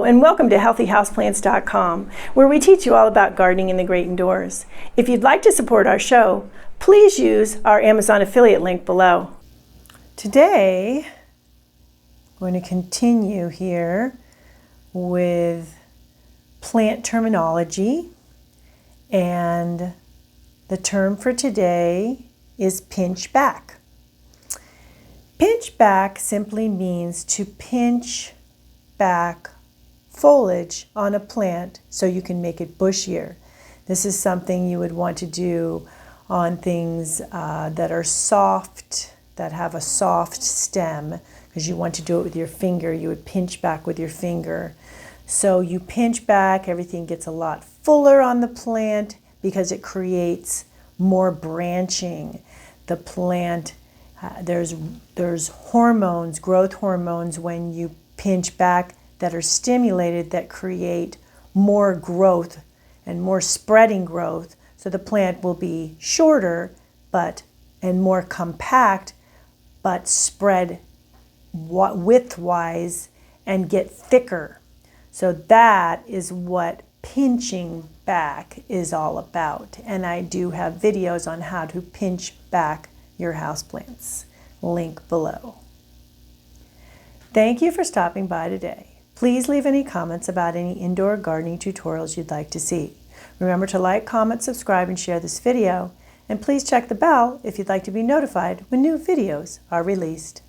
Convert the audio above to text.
and welcome to healthyhouseplants.com, where we teach you all about gardening in the great indoors. If you'd like to support our show, please use our Amazon affiliate link below. Today, I'm going to continue here with plant terminology, and the term for today is pinch back. Pinch back simply means to pinch back foliage on a plant so you can make it bushier. This is something you would want to do on things that are soft, that have a soft stem, because you want to do it with your finger. You would pinch back with your finger. So you pinch back, everything gets a lot fuller on the plant because it creates more branching. The plant, there's hormones, growth hormones when you pinch back that are stimulated that create more growth and more spreading growth. So the plant will be shorter and more compact, but spread widthwise and get thicker. So that is what pinching back is all about. And I do have videos on how to pinch back your houseplants. Link below. Thank you for stopping by today. Please leave any comments about any indoor gardening tutorials you'd like to see. Remember to like, comment, subscribe, and share this video. And please check the bell if you'd like to be notified when new videos are released.